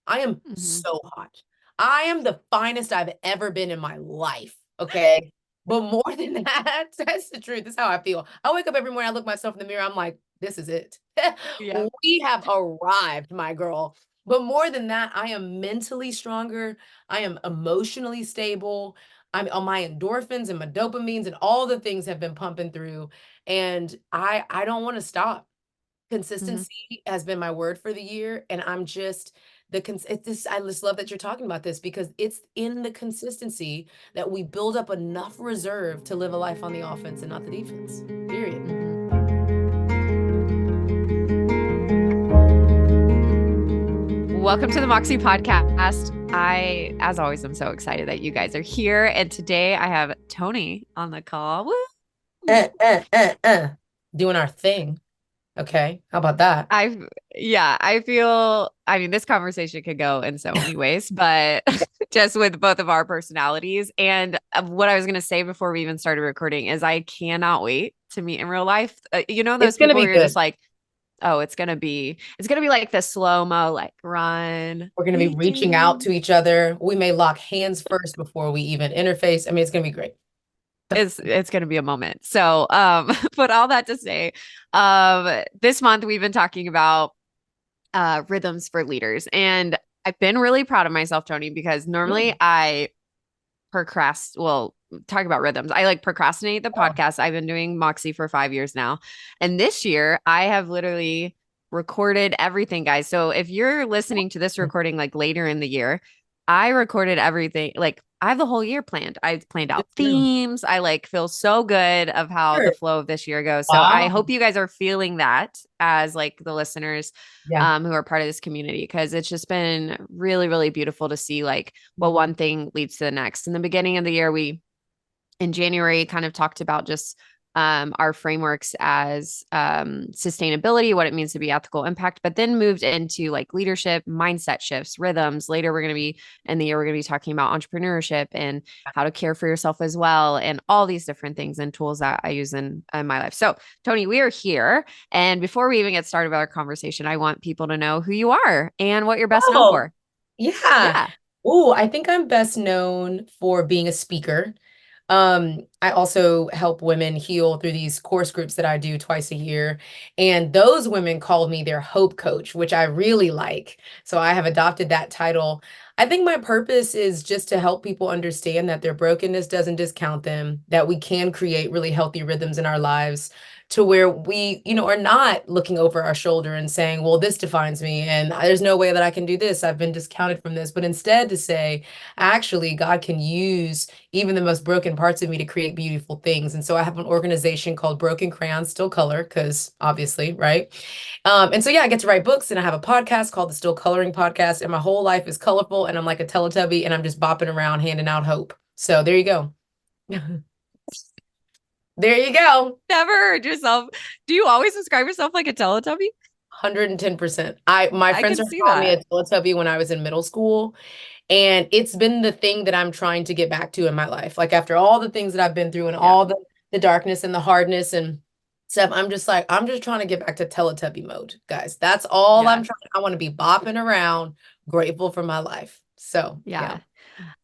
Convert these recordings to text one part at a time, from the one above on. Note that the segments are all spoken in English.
I am Hmm. so hot. I am the finest I've ever been in my life. Okay. But more than that, that's the truth. That's how I feel. I wake up every morning, I look myself in the mirror, I'm like, this is it. Yeah. We have arrived, my girl. But more than that, I am mentally stronger. I am emotionally stable. I'm on my endorphins and my dopamines and all the things have been pumping through. And I don't want to stop. Hmm. Consistency has been my word for the year, and I'm just it's this I just love that you're talking about this because it's in the consistency that we build up enough reserve to live a life on the offense and not the defense. Period. Hmm. Welcome to the Moxie podcast. I, as always, am so excited that you guys are here. And today I have Toni on the call. Woo! Uh, uh, uh, uh. Doing our thing. Okay. How about that? I, yeah, I feel, I mean, this conversation could go in so many ways, but just with both of our personalities. And what I was going to say before we even started recording is I cannot wait to meet in real life. You know, It's those gonna people be where you're good. just like, oh, it's gonna be like the slow-mo, like run, We're gonna be reaching out begin. to each other. We may lock hands first before we even interface. I mean, it's gonna be great. It's going to be a moment. So, but all that to say, this month we've been talking about rhythms for leaders, and I've been really proud of myself, Toni, because normally Mm. I well, talk about rhythms. I like procrastinate the Oh, podcast. I've been doing Moxie for 5 years now, and this year I have literally recorded everything, guys. So if you're listening to this recording like later in the year, I recorded everything. Like I have the whole year planned. I planned good out to know. themes. I like feel so good of how the Sure. flow of this year goes. So I Wow. hope you guys are feeling that as like the listeners Yeah. who are part of this community, because it's just been really, really beautiful to see like well, one thing leads to the next. In the beginning of the year, we in January kind of talked about just our frameworks as sustainability, what it means to be ethical impact, but then moved into like leadership, mindset shifts, rhythms. Later, we're going to be in the year, we're going to be talking about entrepreneurship and how to care for yourself as well, and all these different things and tools that I use in my life. So, Toni, we are here. And before we even get started with our conversation, I want people to know who you are and what you're best known Oh, for. yeah. Yeah. Oh, I think I'm best known for being a speaker. I also help women heal through these course groups that I do twice a year. And those women call me their hope coach, which I really like. So I have adopted that title. I think my purpose is just to help people understand that their brokenness doesn't discount them, that we can create really healthy rhythms in our lives to where we, are not looking over our shoulder and saying, well, this defines me and there's no way that I can do this. I've been discounted from this. But instead to say, actually, God can use even the most broken parts of me to create beautiful things. And so I have an organization called Broken Crayons Still Color, because obviously, right? And so, yeah, I get to write books and I have a podcast called the Still Coloring Podcast. And my whole life is colorful and I'm like a Teletubby and I'm just bopping around handing out hope. So there you go. There you go. Never heard yourself. Do you always describe yourself like a Teletubby? 110%. My I friends can started see calling me that. a Teletubby when I was in middle school. And it's been the thing that I'm trying to get back to in my life. Like after all the things that I've been through and Yeah. all the darkness and the hardness and stuff, I'm just trying to get back to Teletubby mode, guys. That's all I'm Yeah. trying. I want to be bopping around, grateful for my life. So yeah. Yeah.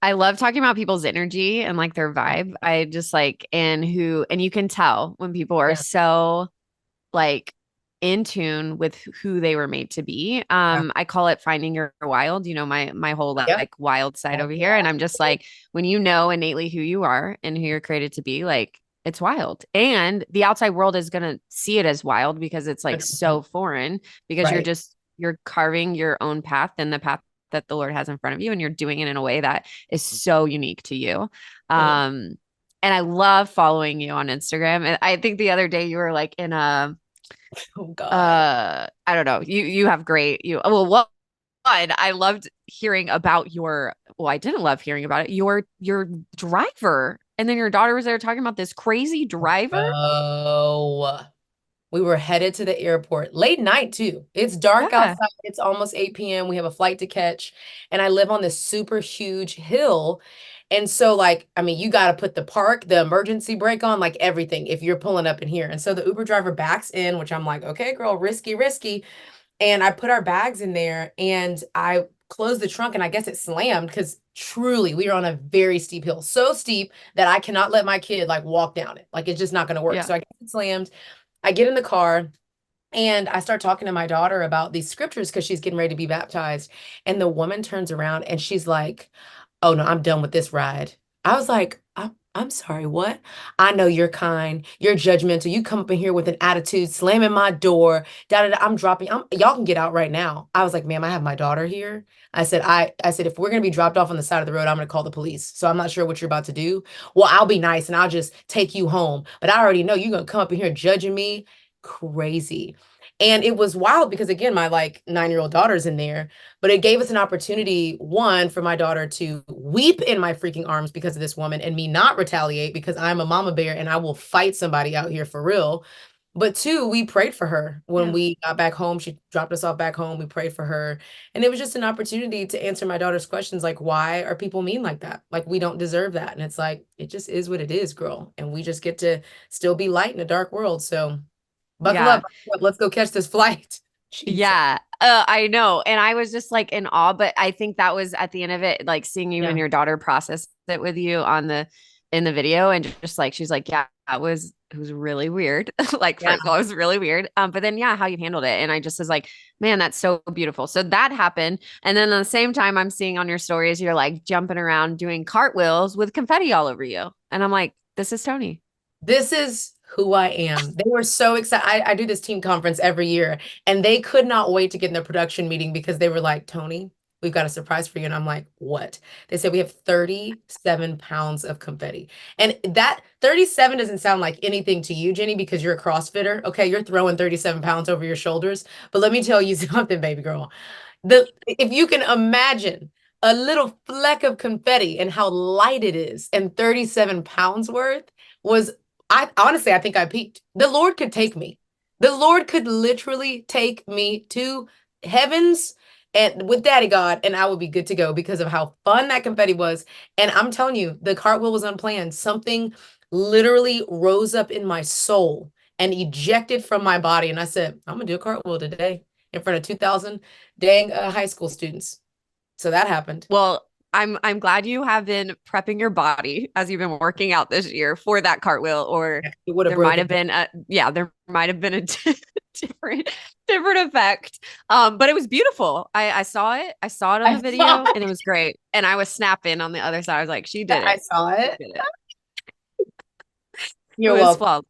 I love talking about people's energy and like their vibe. I just like, and you can tell when people are Yeah. so like in tune with who they were made to be. Yeah. I call it finding your wild, my whole Yep. like wild side That's over here. And I'm just exactly. like, when you know innately who you are and who you're created to be, like it's wild. And the outside world is gonna see it as wild because it's like 100%. so foreign because Right. you're carving your own path and the path that the Lord has in front of you, and you're doing it in a way that is so unique to you. Yeah. Um, and I love following you on Instagram. And I think the other day you were like in a Oh God. I don't know. You have great well one, I loved hearing about your well, I didn't love hearing about it. Your driver. And then your daughter was there talking about this crazy driver. Oh. We were headed to the airport late night too. It's dark Yeah. outside. It's almost 8 p.m. We have a flight to catch, and I live on this super huge hill. And so, like, I mean, you got to put the emergency brake on, like everything if you're pulling up in here. And so the Uber driver backs in, which I'm like, okay, girl, risky, risky. And I put our bags in there and I closed the trunk and I guess it slammed because truly we are on a very steep hill. So steep that I cannot let my kid like walk down it. Like it's just not going to work. Yeah. So I guess it slammed. I get in the car and I start talking to my daughter about these scriptures because she's getting ready to be baptized. And the woman turns around and she's like, "Oh no, I'm done with this ride." I was like, I'm sorry, what? I know you're kind, you're judgmental. You come up in here with an attitude, slamming my door, da da da. I'm dropping. Y'all can get out right now. I was like, "Ma'am, I have my daughter here." I said, if we're gonna be dropped off on the side of the road, I'm gonna call the police. So I'm not sure what you're about to do. Well, I'll be nice and I'll just take you home. But I already know you're gonna come up in here judging me. Crazy. And it was wild because again, my like 9-year-old daughter's in there, but it gave us an opportunity, one, for my daughter to weep in my freaking arms because of this woman and me not retaliate because I'm a mama bear and I will fight somebody out here for real. But two, we prayed for her when Yeah. we got back home. She dropped us off back home. We prayed for her. And it was just an opportunity to answer my daughter's questions like, why are people mean like that? Like, we don't deserve that. And it's like, it just is what it is, girl. And we just get to still be light in a dark world. So buckle Yeah. up. Buckle up. Let's go catch this flight. Jesus. Yeah, I know. And I was just like in awe, but I think that was at the end of it, like seeing you and Yeah. your daughter process it with you on the in the video and just like she's like, yeah, it was really weird. Like Yeah. first of all, it was really weird. But then yeah, how you handled it. And I just was like, man, that's so beautiful. So that happened. And then at the same time, I'm seeing on your stories, you're like jumping around doing cartwheels with confetti all over you. And I'm like, this is Toni. This is who I am. They were so excited. I do this team conference every year, and they could not wait to get in the production meeting because they were like, "Toni, we've got a surprise for you." And I'm like, "What?" They said, "We have 37 pounds of confetti." And that 37 doesn't sound like anything to you, Jenny, because you're a CrossFitter. Okay, you're throwing 37 pounds over your shoulders. But let me tell you something, baby girl. If you can imagine a little fleck of confetti and how light it is, and 37 pounds worth was I honestly, I think I peaked. The Lord could take me. The Lord could literally take me to heavens and with Daddy God, and I would be good to go because of how fun that confetti was. And I'm telling you, the cartwheel was unplanned. Something literally rose up in my soul and ejected from my body. And I said, I'm gonna do a cartwheel today in front of 2,000 dang high school students. So that happened. Well, I'm glad you have been prepping your body as you've been working out this year for that cartwheel, or It would have there might broken. have been a yeah, there might have been a different different effect. But it was beautiful. I saw it. I saw it on I the saw video and it was great. And I was snapping on the other side. I was like, she it. did I it. saw She it. did it. It You're was welcome. flawless.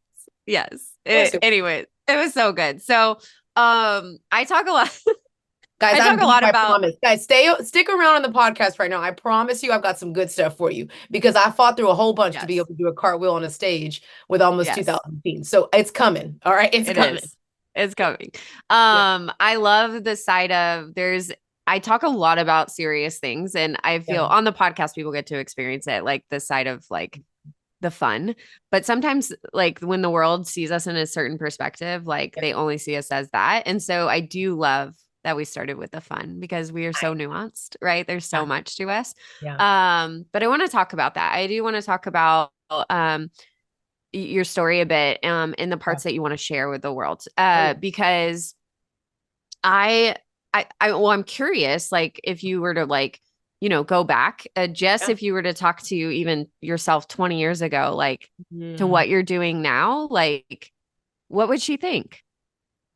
Yes. Yes, it- Anyway, it was so good. So I talk a lot Guys, I I'm talk a deep, lot I about promise. Guys, stick around on the podcast right now. I promise you I've got some good stuff for you because I fought through a whole bunch to be yes. able to do a cartwheel on a stage with almost Yes. 2,000 teens. So it's coming. All right, it's It coming. is. It's coming. Yeah. I love the side of I talk a lot about serious things and I feel Yeah. on the podcast people get to experience it, like the side of like the fun. But sometimes like when the world sees us in a certain perspective, like Yeah. they only see us as that. And so I do love that we started with the fun because we are so nuanced, right? There's so much to us. Yeah. But I want to talk about that. I do want to talk about your story a bit in the Yeah. parts that you want to share with the world Oh, yeah. because I well I'm curious like if you were to like go back just Yeah. if you were to talk to even yourself 20 years ago like to Hmm. what you're doing now like what would she think?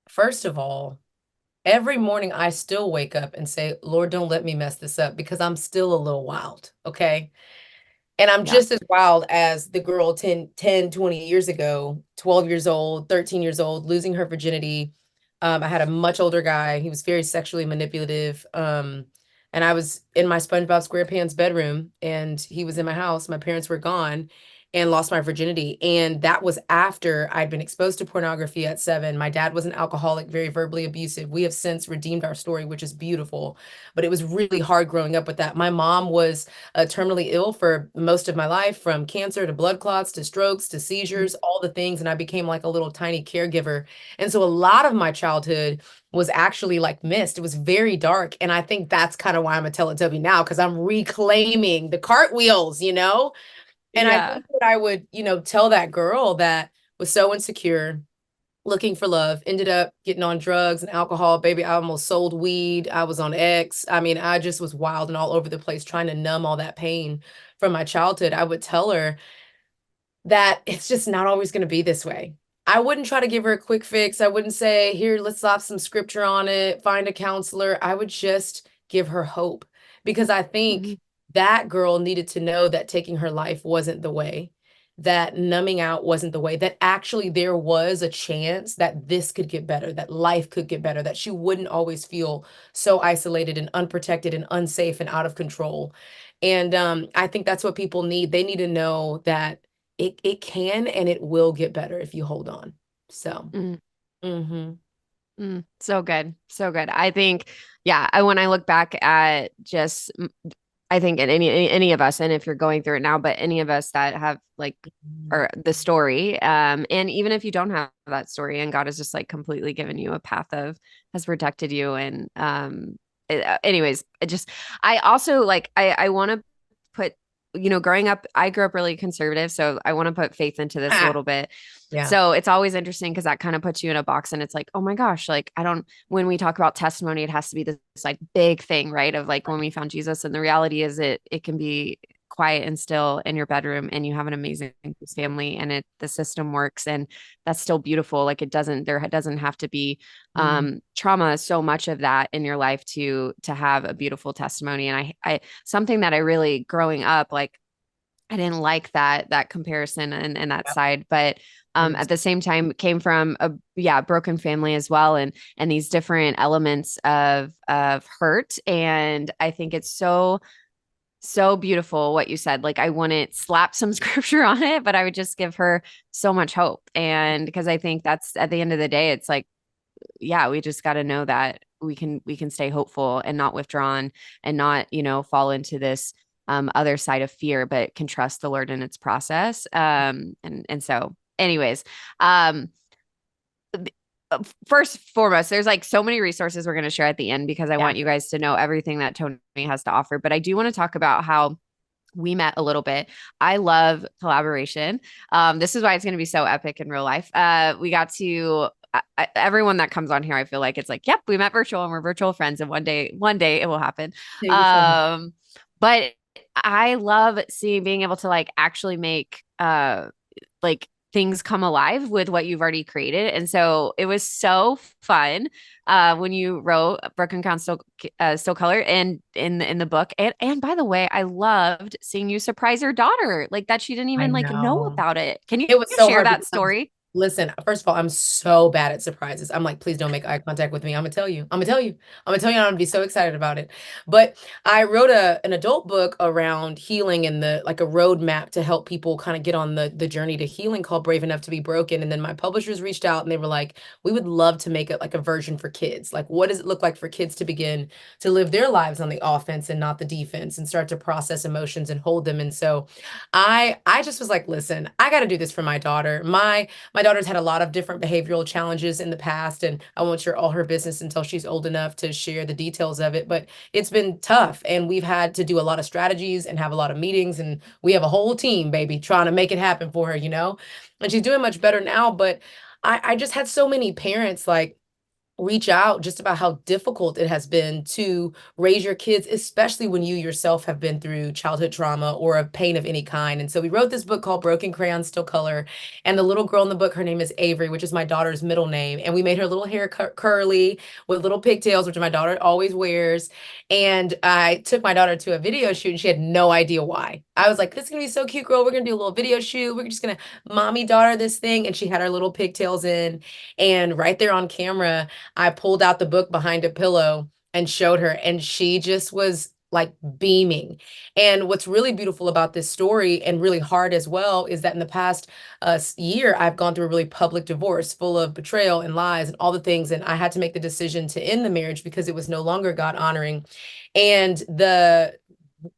First of all, every morning I still wake up and say, Lord, don't let me mess this up because I'm still a little wild. Okay. And I'm Yeah. just as wild as the girl 20 years ago, 12 years old, 13 years old, losing her virginity. I had a much older guy. He was very sexually manipulative. And I was in my SpongeBob SquarePants bedroom and he was in my house. My parents were gone and lost my virginity. And that was after I'd been exposed to pornography at 7. My dad was an alcoholic, very verbally abusive. We have since redeemed our story, which is beautiful. But it was really hard growing up with that. My mom was terminally ill for most of my life, from cancer to blood clots to strokes to seizures, all the things. And I became like a little tiny caregiver. And so a lot of my childhood was actually like missed. It was very dark. And I think that's kind of why I'm a Teletubby now, because I'm reclaiming the cartwheels, you know? And I Yeah. think that I would, tell that girl that was so insecure, looking for love, ended up getting on drugs and alcohol. Baby, I almost sold weed. I was on X. I mean, I just was wild and all over the place trying to numb all that pain from my childhood. I would tell her that it's just not always going to be this way. I wouldn't try to give her a quick fix. I wouldn't say, here, let's slap some scripture on it, find a counselor. I would just give her hope because I think Mhm. that girl needed to know that taking her life wasn't the way, that numbing out wasn't the way, that actually there was a chance that this could get better, that life could get better, that she wouldn't always feel so isolated and unprotected and unsafe and out of control. And I think that's what people need. They need to know that it can and it will get better if you hold on. So, Mm. hmm So good. So good. I think, yeah, when I look back at just, I think in any of us, and if you're going through it now, but any of us that have like, or the story, and even if you don't have that story and God has just like completely given you a path of, has protected you. And, anyways, I also like, I want to put, growing up, I grew up really conservative. So I want to put faith into this a Ah, little bit. yeah. So it's always interesting because that kind of puts you in a box and it's like, oh my gosh, like I don't, when we talk about testimony, it has to be this like big thing, right? Of like when we found Jesus. And the reality is it can be quiet and still in your bedroom and you have an amazing family and the system works and that's still beautiful. Like there doesn't have to be Mm, trauma, so much of that in your life to have a beautiful testimony. And I something that I really growing up, like I didn't like that comparison and that yep. side, but at the same time came from a broken family as well, and these different elements of hurt. And I think it's so beautiful what you said. Like I wouldn't slap some scripture on it, but I would just give her so much hope. And because I think that's at the end of the day, it's like, yeah, we just got to know that we can stay hopeful and not withdrawn and not, fall into this other side of fear, but can trust the Lord in its process. And so anyways, um first foremost, there's like so many resources we're going to share at the end because I Yeah. want you guys to know everything that Toni has to offer. But I do want to talk about how we met a little bit. I love collaboration. This is why it's going to be so epic in real life. We got to everyone that comes on here, I feel like it's like, yep, we met virtual and we're virtual friends, and one day it will happen. Yeah, you're funny. But I love being able to like actually make like things come alive with what you've already created. And so it was so fun when you wrote Broken Crayons Still Color and in the book. And by the way, I loved seeing you surprise your daughter like that. She didn't I even like know know. about it. Can you It was so share hard that because story? listen, first of all, I'm so bad at surprises. I'm like, please don't make eye contact with me. I'm gonna tell you. I'm gonna tell you. I'm gonna tell you. I'm gonna be so excited about it. But I wrote an adult book around healing and the like a roadmap to help people kind of get on the journey to healing called Brave Enough to Be Broken. And then my publishers reached out and they were like, we would love to make it like a version for kids. Like, what does it look like for kids to begin to live their lives on the offense and not the defense and start to process emotions and hold them? And so I just was like, listen, I got to do this for my daughter. My daughter's had a lot of different behavioral challenges in the past, and I won't share all her business until she's old enough to share the details of it. But it's been tough, and we've had to do a lot of strategies and have a lot of meetings, and we have a whole team, baby, trying to make it happen for her, you know? And she's doing much better now, but I just had so many parents like reach out just about how difficult it has been to raise your kids, especially when you yourself have been through childhood trauma or a pain of any kind. And so we wrote this book called Broken Crayons Still Color. And the little girl in the book, her name is Avery, which is my daughter's middle name. And we made her little hair curly with little pigtails, which my daughter always wears. And I took my daughter to a video shoot and she had no idea why. I was like, this is gonna be so cute, girl. We're gonna do a little video shoot. We're just gonna mommy daughter this thing. And she had her little pigtails in. And right there on camera, I pulled out the book behind a pillow and showed her, and she just was like beaming. And what's really beautiful about this story and really hard as well is that in the past year, I've gone through a really public divorce full of betrayal and lies and all the things. And I had to make the decision to end the marriage because it was no longer God honoring. And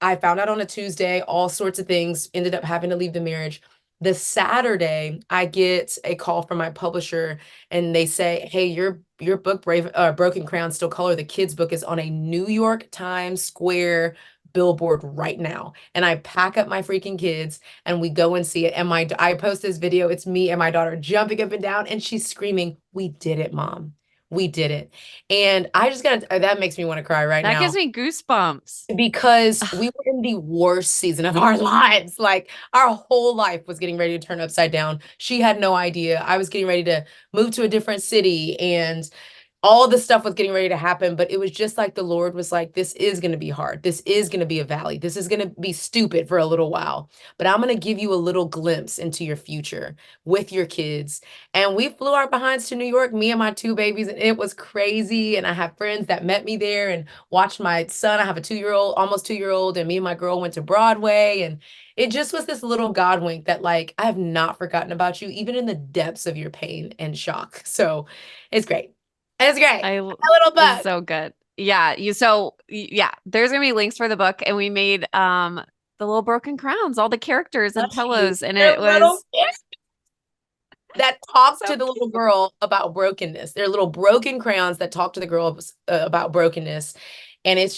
I found out on a Tuesday, all sorts of things, ended up having to leave the marriage. The Saturday, I get a call from my publisher and they say, "Hey, your book Broken Crayons Still Color, the kids book is on a New York Times Square billboard right now. And I pack up my freaking kids and we go and see it. And I post this video. It's me and my daughter jumping up and down and she's screaming, "We did it, Mom. We did it." And I just got that makes me want to cry right That gives now me goosebumps. because we were in the worst season of our lives. Like our whole life was getting ready to turn upside down. She had no idea. I was getting ready to move to a different city and all the stuff was getting ready to happen, but it was just like the Lord was like, this is going to be hard. This is going to be a valley. This is going to be stupid for a little while, but I'm going to give you a little glimpse into your future with your kids. And we flew our behinds to New York, me and my two babies, and it was crazy. And I have friends that met me there and watched my son. I have a 2 year old, almost 2 year old, and me and my girl went to Broadway. And it just was this little God wink that, like, I have not forgotten about you, even in the depths of your pain and shock. So it's great. It's great. I A little It's bug. so good. Yeah, yeah, there's gonna be links for the book, and we made the little broken crowns, all the characters and pillows, and They're it little was kids that talk so to the little cute. girl about brokenness. They're little broken crayons that talk to the girl about brokenness. And it's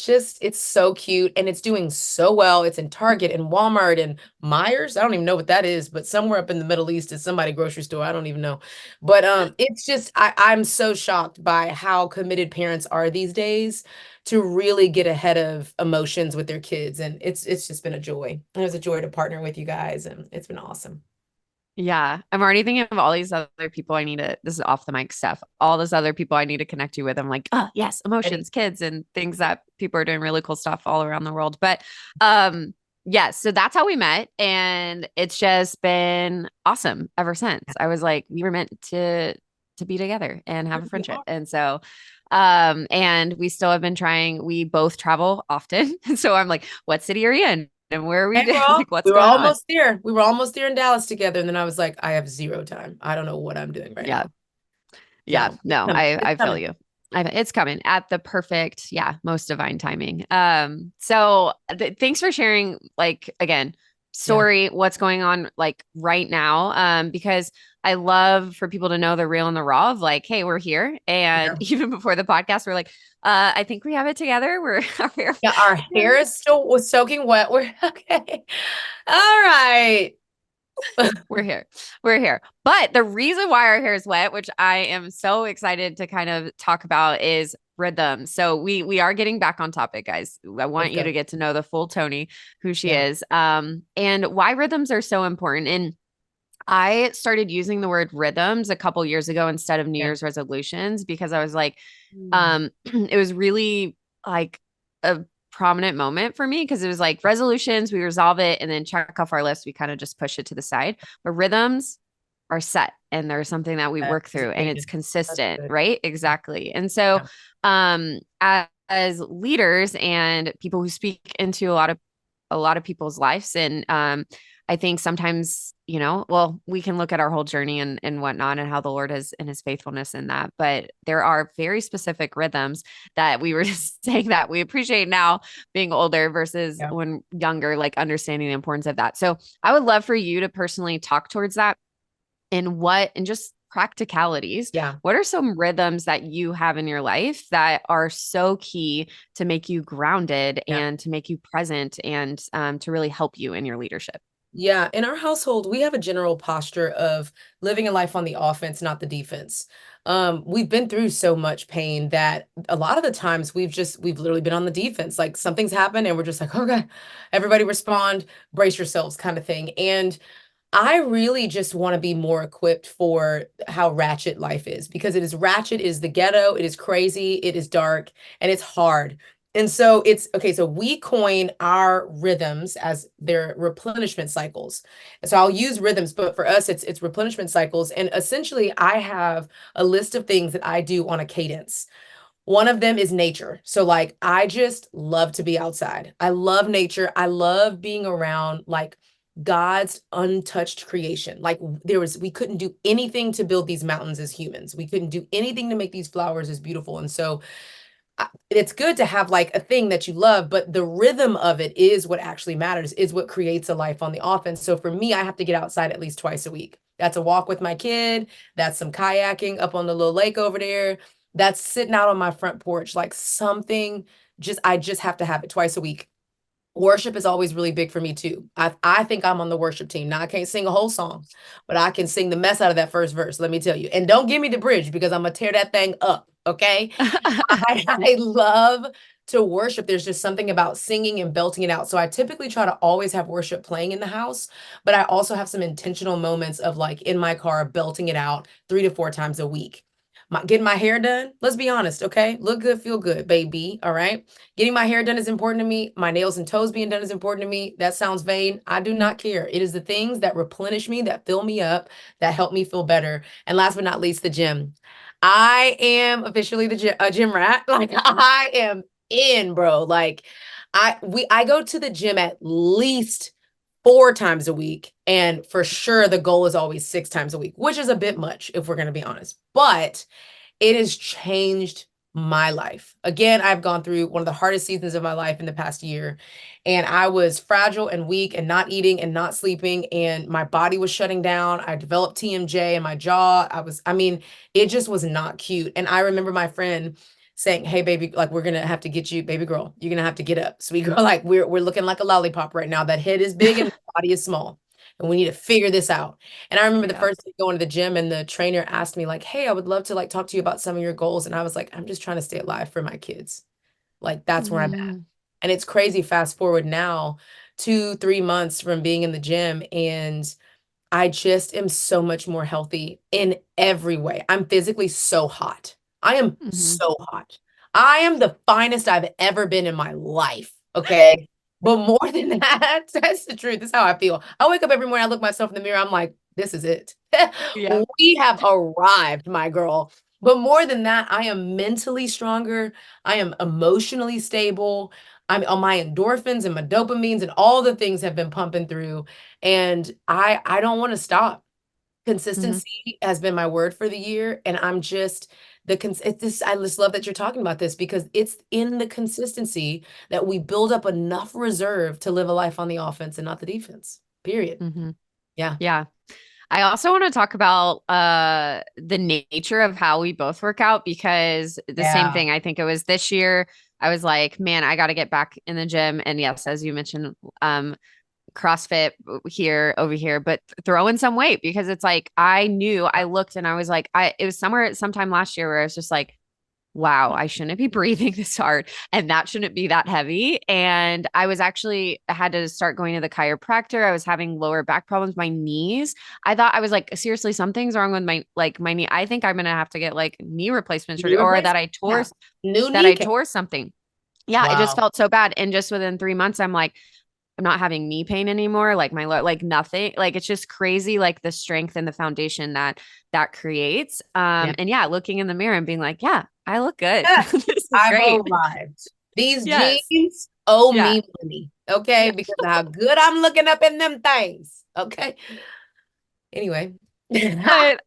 so cute and it's doing so well. It's in Target and Walmart and Myers. I don't even know what that is, but somewhere up in the Middle East is somebody grocery store. I don't even know. But it's just I'm so shocked by how committed parents are these days to really get ahead of emotions with their kids. And it's just been a joy. It was a joy to partner with you guys, and it's been awesome. Yeah, I'm already thinking of all these other people I need to, this is off the mic stuff, all those other people I need to connect you with. I'm like, oh, yes, Ready? emotions, kids, and things that people are doing really cool stuff all around the world. But yes, so that's how we met. And it's just been awesome ever since. I was like, we were meant to be together and have a We friendship. are. And so and we still have been trying, we both travel often. And so I'm like, what city are you in? And where are we Hey, doing? Like, what's we were going on? almost there. We were almost there in Dallas together. And then I was like, I have zero time. I don't know what I'm doing right Yeah. now. Yeah, So it's no, coming. It's I feel coming. you. It's coming at the perfect, yeah, most divine timing. So thanks for sharing, like, again, Yeah. story, what's going on like right now. Because I love for people to know the real and the raw of like, hey, we're here. And Yeah. even before the podcast, we're like, I think we have it together. We're here. Yeah. Our hair is still was soaking wet. We're okay. All right. We're here. We're here. But the reason why our hair is wet, which I am so excited to kind of talk about, is rhythm. So we are getting back on topic, guys. I Let's want you go. to get to know the full Toni, who she Yeah. is, and why rhythms are so important. And I started using the word rhythms a couple years ago instead of New Yeah. Year's resolutions because I was like, Mm. it was really like a prominent moment for me because it was like resolutions, we resolve it and then check off our list. We kind of just push it to the side. But rhythms are set and there's something that we That work is through and it's amazing. That's consistent, good. right? Exactly. And so, Yeah. as leaders and people who speak into a lot of people's lives and I think sometimes, well, we can look at our whole journey and whatnot and how the Lord is and his faithfulness in that. But there are very specific rhythms that we were just saying that we appreciate now being older versus Yeah. when younger, like understanding the importance of that. So I would love for you to personally talk towards that and just practicalities. Yeah. What are some rhythms that you have in your life that are so key to make you grounded Yeah. and to make you present and to really help you in your leadership? Yeah, in our household, we have a general posture of living a life on the offense, not the defense. We've been through so much pain that a lot of the times we've literally been on the defense. Like something's happened and we're just like, okay, everybody respond, brace yourselves kind of thing. And I really just want to be more equipped for how ratchet life is because it is ratchet, it is the ghetto, it is crazy, it is dark, and it's hard. And so it's okay. So we coin our rhythms as their replenishment cycles. So I'll use rhythms, but for us, it's replenishment cycles. And essentially, I have a list of things that I do on a cadence. One of them is nature. So like I just love to be outside. I love nature. I love being around like God's untouched creation. Like we couldn't do anything to build these mountains as humans. We couldn't do anything to make these flowers as beautiful. And so it's good to have like a thing that you love, but the rhythm of it is what actually matters, is what creates a life on the offense. So for me, I have to get outside at least twice a week. That's a walk with my kid. That's some kayaking up on the little lake over there. That's sitting out on my front porch, like something I just have to have it twice a week. Worship is always really big for me too. I think I'm on the worship team. Now I can't sing a whole song, but I can sing the mess out of that first verse, let me tell you. And don't give me the bridge because I'm gonna tear that thing up, okay? I love to worship. There's just something about singing and belting it out. So I typically try to always have worship playing in the house, but I also have some intentional moments of like in my car belting it out 3 to 4 times a week. Getting my hair done, let's be honest, okay? Look good, feel good, baby. All right. Getting my hair done is important to me. My nails and toes being done is important to me. That sounds vain. I do not care. It is the things that replenish me, that fill me up, that help me feel better. And last but not least, the gym. I am officially a gym rat. Like I am in, bro. Like I go to the gym at least 4 times a week, and for sure the goal is always 6 times a week, which is a bit much if we're going to be honest. But it has changed my life. Again, I've gone through one of the hardest seasons of my life in the past year, and I was fragile and weak and not eating and not sleeping, and my body was shutting down. I developed TMJ in my jaw. I mean, it just was not cute. And I remember my friend saying, "Hey, baby, like we're gonna have to get you, baby girl. You're gonna have to get up, sweet girl. Like we're looking like a lollipop right now. That head is big and the body is small, and we need to figure this out." And I remember the Yeah. first day going to the gym and the trainer asked me like, "Hey, I would love to like talk to you about some of your goals." And I was like, "I'm just trying to stay alive for my kids." Like that's where I'm at. Mm-hmm. And it's crazy fast forward now 2, 3 months from being in the gym, and I just am so much more healthy in every way. I'm physically so hot. I am Mm-hmm. so hot. I am the finest I've ever been in my life. Okay. But more than that, that's the truth. This is how I feel. I wake up every morning, I look myself in the mirror, I'm like, this is it. Yeah. We have arrived, my girl. But more than that, I am mentally stronger. I am emotionally stable. I'm on my endorphins and my dopamines and all the things have been pumping through. And I don't want to stop. Mm-hmm. Consistency has been my word for the year, and I'm just it's this I just love that you're talking about this because it's in the consistency that we build up enough reserve to live a life on the offense and not the defense. Period. Mm-hmm. Yeah. Yeah. I also want to talk about the nature of how we both work out because the same Yeah. thing. I think it was this year. I was like, man, I got to get back in the gym. And yes, as you mentioned, CrossFit here over here, but throw in some weight because it's like I knew I looked and I was like, it was somewhere sometime last year where I was just like, wow, I shouldn't be breathing this hard and that shouldn't be that heavy. And I had to start going to the chiropractor. I was having lower back problems, my knees. I thought I was like, seriously, something's wrong with my knee. I think I'm gonna have to get like knee replacement Knee surgery or replacement. Yeah. New that I kneecap. tore something. Yeah, it just Wow. felt so bad. And just within 3 months, I'm like, I'm not having knee pain anymore. Like like nothing. Like it's just crazy, like the strength and the foundation that creates. Yeah. And yeah, looking in the mirror and being like, yeah, I look good. Yeah. This is I've great. arrived. These Yes. jeans owe Yeah. me money. Okay. Yeah. Because of how good I'm looking up in them things. Okay. Anyway. But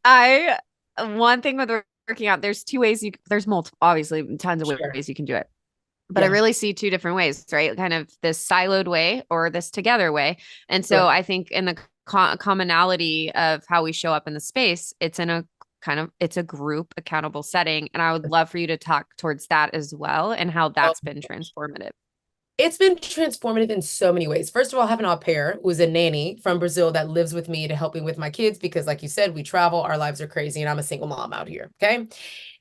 one thing with working out, there's two ways there's multiple, obviously, tons of Sure. ways you can do it. But I Yeah. really see two different ways, right? Kind of this siloed way or this together way. And so Sure. I think in the commonality of how we show up in the space, it's a group accountable setting. And I would love for you to talk towards that as well and how Oh, that's been transformative. it's been transformative in so many ways. First of all, I have an au pair who's a nanny from Brazil that lives with me to help me with my kids because, like you said, we travel, our lives are crazy, and I'm a single mom out here. Okay.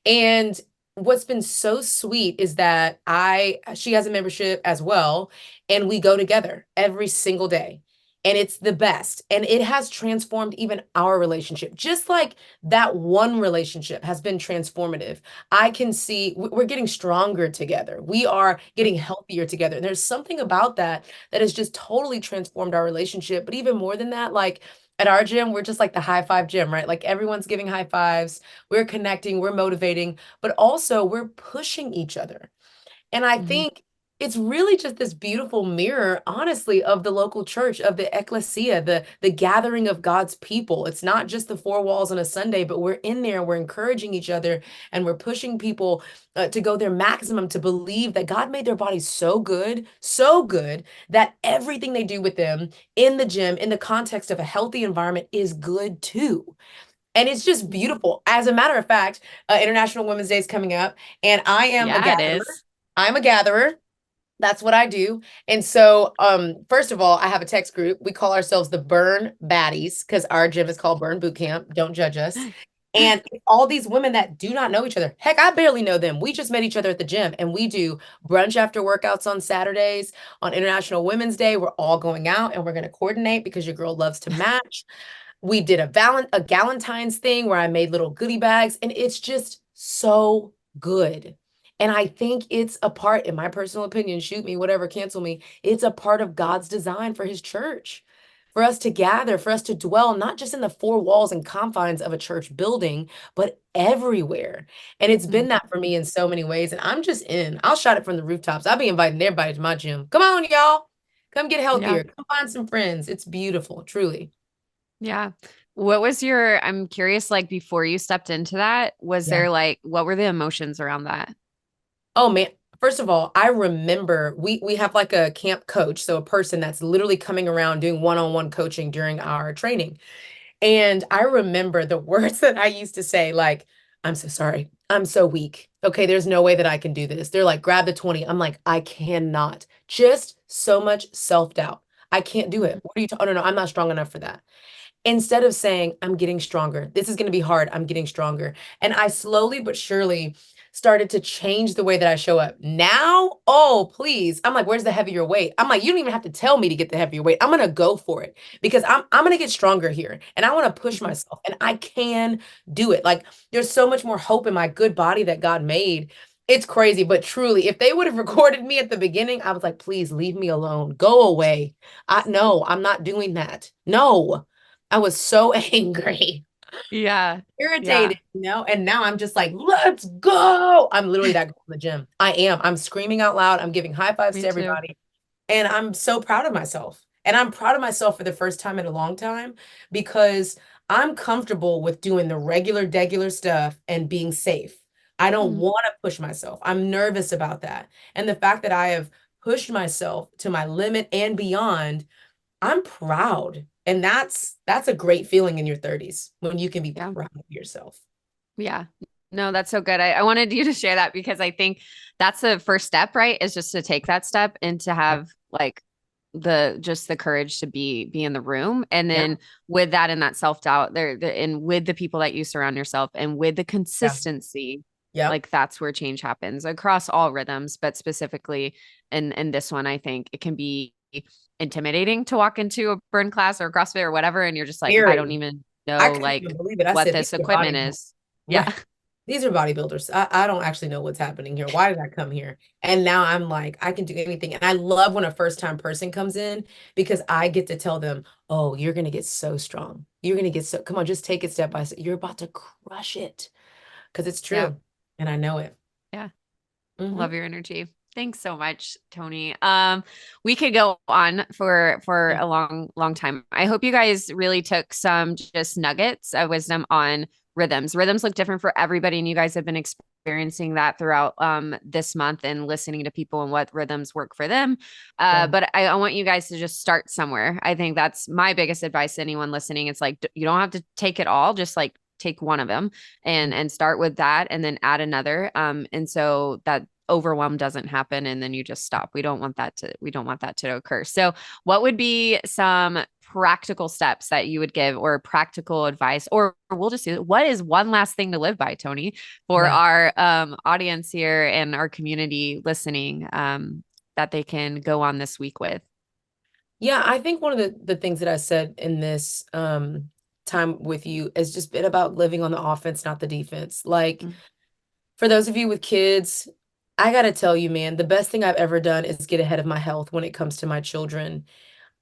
And what's been so sweet is that she has a membership as well, and we go together every single day. And it's the best. And it has transformed even our relationship. Just like that one relationship has been transformative. I can see we're getting stronger together. We are getting healthier together. And there's something about that that has just totally transformed our relationship. But even more than that, like at our gym, we're just like the high five gym, right? Like everyone's giving high fives, we're connecting, we're motivating, but also we're pushing each other. And I Mhm. think it's really just this beautiful mirror, honestly, of the local church, of the ecclesia, the gathering of God's people. It's not just the four walls on a Sunday, but we're in there, we're encouraging each other, and we're pushing people to go their maximum to believe that God made their bodies so good that everything they do with them in the gym, in the context of a healthy environment, is good too. And it's just Mhm. beautiful. As a matter of fact, International Women's Day is coming up, and I am a Yeah, it gatherer. is. I'm a gatherer. That's what I do. And so, first of all, I have a text group. We call ourselves the Burn Baddies because our gym is called Burn Boot Camp. Don't judge us. And all these women that do not know each other. Heck, I barely know them. We just met each other at the gym and we do brunch after workouts on Saturdays. On International Women's Day, we're all going out and we're going to coordinate because your girl loves to match. We did a Galentine's thing where I made little goodie bags, and it's just so good. And I think it's a part, in my personal opinion, shoot me, whatever, cancel me. It's a part of God's design for his church, for us to gather, for us to dwell, not just in the four walls and confines of a church building, but everywhere. And it's been that for me in so many ways. And I'm just in. I'll shout it from the rooftops. I'll be inviting everybody to my gym. Come on, y'all. Come get Yeah. healthier. Come find some friends. It's beautiful, truly. Yeah. What was I'm curious, like before you stepped into that, was Yeah. there like, what were the emotions around that? Oh man, first of all, I remember we have like a camp coach, so a person that's literally coming around doing one-on-one coaching during our training. And I remember the words that I used to say, like, I'm so sorry. I'm so weak. Okay, there's no way that I can do this. They're like, grab the 20. I'm like, I cannot. Just so much self-doubt. I can't do it. Mhm. What are you talking? Oh, no, no, I'm not strong enough for that. Instead of saying, I'm getting stronger, this is going to be hard, I'm getting stronger. And I slowly but surely started to change the way that I show up. Now, oh, please. I'm like, where's the heavier weight? I'm like, you don't even have to tell me to get the heavier weight. I'm going to go for it because I'm going to get stronger here and I want to push Mhm. myself and I can do it. Like, there's so much more hope in my good body that God made. It's crazy, but truly, if they would have recorded me at the beginning, I was like, please leave me alone. Go away. No, I'm not doing that. No. I was so angry, Yeah. Yeah. irritated, and now I'm just like, let's go. I'm literally that girl in the gym. I am. I'm screaming out loud. I'm giving high fives Me to too. everybody. And I'm so proud of myself. And I'm proud of myself for the first time in a long time because I'm comfortable with doing the regular stuff and being safe. I don't Mhm. want to push myself. I'm nervous about that. And the fact that I have pushed myself to my limit and beyond, I'm proud. And that's a great feeling in your 30s when you can be Yeah. proud of yourself. Yeah. No, that's so good. I wanted you to share that because I think that's the first step, right? Is just to take that step and to Yeah. have like the courage to be in the room. And Yeah. then with that and that self-doubt and with the people that you surround yourself and with the Yeah. consistency, Yep. like that's where change happens across all rhythms, but specifically in this one, I think it can be intimidating to walk into a burn class or CrossFit or whatever. And you're just like, I don't Very. even I know couldn't like even believe it. I what said, these this are equipment bodybuilders. is. Yeah. Right. These are bodybuilders. I don't actually know what's happening here. Why did I come here? And now I'm like, I can do anything. And I love when a first time person comes in because I get to tell them, oh, you're going to get so strong. You're going to get so, come on, just take it step by step. You're about to crush it because it's Yeah. true. And I know it. Yeah. Love Hmm. your energy. Thanks so much, Toni. We could go on for Yeah. a long time. I hope you guys really took some just nuggets of wisdom on rhythms. Rhythms look different for everybody, and you guys have been experiencing that throughout this month and listening to people and what rhythms work for them. Yeah. But I want you guys to just start somewhere. I think that's my biggest advice to anyone listening. It's like you don't have to take it all, just like take one of them and start with that and then add another. And so that overwhelm doesn't happen and then you just stop. We don't want that to occur. So what would be some practical steps that you would give or practical advice, or we'll just do what is one last thing to live by, Toni, for Yeah. our audience here and our community listening, that they can go on this week with? Yeah, I think one of the things that I said in this time with you has just been about living on the offense, not the defense. Like Mm. for those of you with kids, I gotta tell you, man, the best thing I've ever done is get ahead of my health when it comes to my children.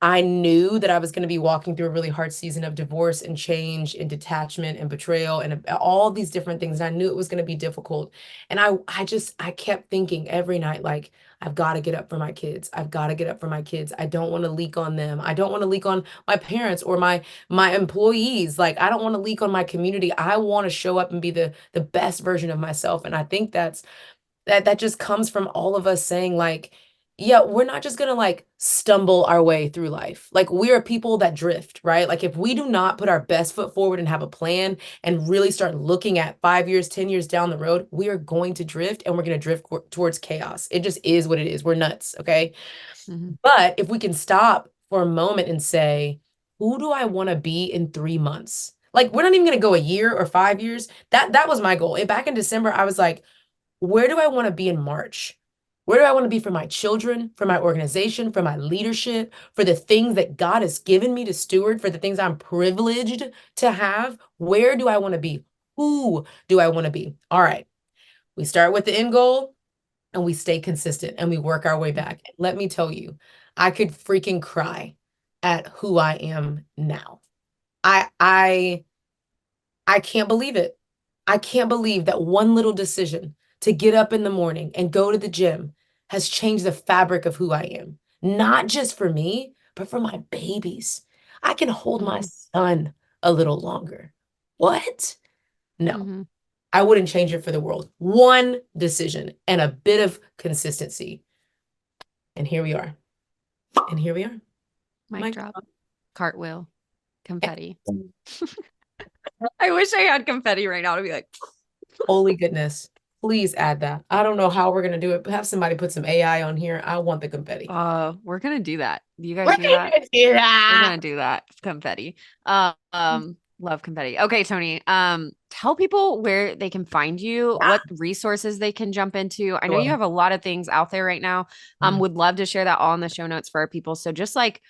I knew that I was going to be walking through a really hard season of divorce and change and detachment and betrayal and all these different things. And I knew it was going to be difficult. And I kept thinking every night, like, I've got to get up for my kids. I've got to get up for my kids. I don't want to leak on them. I don't want to leak on my parents or my employees. Like, I don't want to leak on my community. I want to show up and be the best version of myself. And I think that just comes from all of us saying like, yeah, we're not just gonna like stumble our way through life. Like we are people that drift, right? Like if we do not put our best foot forward and have a plan and really start looking at 5 years, 10 years down the road, we are going to drift and we're going to drift towards chaos. It just is what it is. We're nuts, okay? Mm-hmm. But if we can stop for a moment and say, who do I want to be in 3 months? Like we're not even going to go a year or 5 years. That was my goal. And back in December, I was like, where do I want to be in March? Where do I want to be for my children, for my organization, for my leadership, for the things that God has given me to steward, for the things I'm privileged to have? Where do I want to be? Who do I want to be? All right. We start with the end goal and we stay consistent and we work our way back. And let me tell you, I could freaking cry at who I am now. I I I can't believe it. I can't believe that one little decision to get up in the morning and go to the gym has changed the fabric of who I am. Not just for me, but for my babies. I can hold my Mm-hmm. son a little longer. What? No, Mm-hmm. I wouldn't change it for the world. One decision and a bit of consistency. And here we are. And here we are. Mic Mic drop, drop. cartwheel, confetti. I wish I had confetti right now to be like, Holy goodness. Please add that. I don't know how we're going to do it, but have somebody put some AI on here. I want the confetti. we're gonna do that. Do you guys We're do that? gonna do We're that. gonna do that. Confetti. Love confetti. Okay, Toni. Tell people where they can find you, Yeah. what resources they can jump into. I know you Sure. have a lot of things out there right now. Mm. Would love to share that all in the show notes for our people. So just like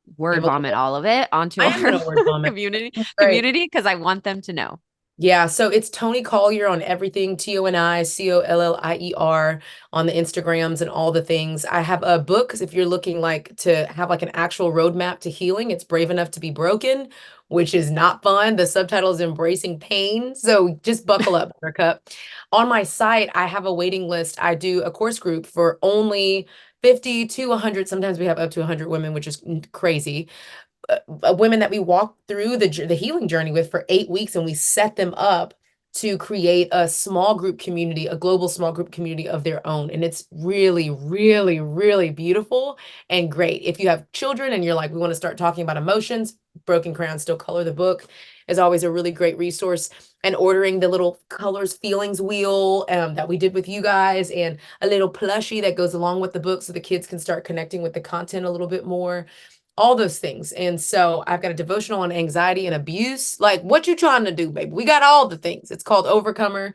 Give word a little vomit bit. all of it onto I am our gonna word vomit. community That's great. community because I want them to know. Yeah, so it's Toni Collier on everything, Toni Collier on the Instagrams and all the things. I have a book if you're looking like to have like an actual roadmap to healing. It's Brave Enough to Be Broken, which is not fun. The subtitle is Embracing Pain. So just buckle up, Buttercup. On my site, I have a waiting list. I do a course group for only 50 to 100. Sometimes we have up to 100 women, which is crazy women that we walk through the healing journey with for 8 weeks, and we set them up to create a small group community, a global small group community of their own. And it's really, really, really beautiful and great. If you have children and you're like, we want to start talking about emotions, Broken Crayons Still Color, the book is always a really great resource. And ordering the little colors feelings wheel that we did with you guys, and a little plushie that goes along with the book so the kids can start connecting with the content a little bit more, all those things. And so I've got a devotional on anxiety and abuse. Like, what you trying to do, baby? We got all the things. It's called Overcomer.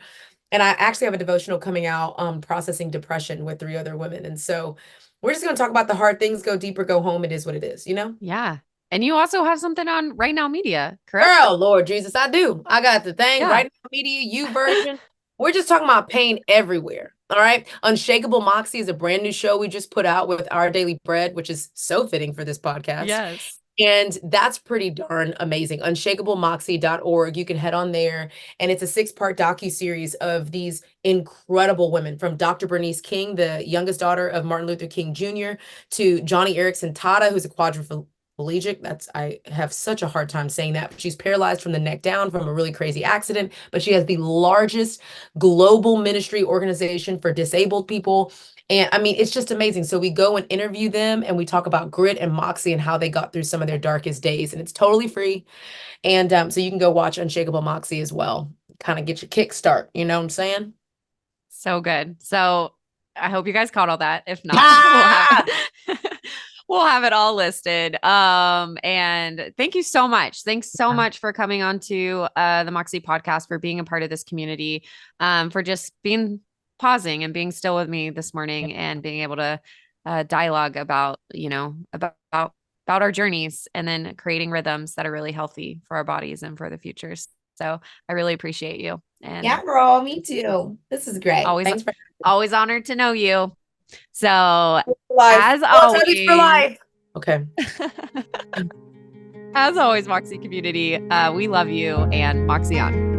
And I actually have a devotional coming out processing depression with 3 other women. And so we're just going to talk about the hard things, go deeper, go home. It is what it is, you know? Yeah. And you also have something on Right Now Media, correct? Girl, Lord Jesus, I do. I got the thing Yeah. right now, media, you version. We're just talking about pain everywhere. All right. Unshakable Moxie is a brand new show we just put out with Our Daily Bread, which is so fitting for this podcast. Yes. And that's pretty darn amazing. Unshakablemoxie.org. You can head on there. And it's a 6-part docu-series of these incredible women, from Dr. Bernice King, the youngest daughter of Martin Luther King Jr., to Johnny Erickson Tata, who's a quadriplegic. I have such a hard time saying that. She's paralyzed from the neck down from a really crazy accident, but she has the largest global ministry organization for disabled people. And I mean, it's just amazing. So we go and interview them and we talk about grit and moxie and how they got through some of their darkest days. And it's totally free. And so you can go watch Unshakable Moxie as well. Kind of get your kickstart. You know what I'm saying? So good. So I hope you guys caught all that. If not, Ah! we'll have it all listed. And thank you so much. Thanks so much for coming on to the Moxie podcast, for being a part of this community, for just being pausing and being still with me this morning and being able to dialogue about, about our journeys, and then creating rhythms that are really healthy for our bodies and for the futures. So I really appreciate you. And Yeah, girl, me too. This is great. always, Thanks for always honored to know you. So life. as Oh, Tony's for always, life. Okay. as always, Moxie community, we love you, and Moxie on.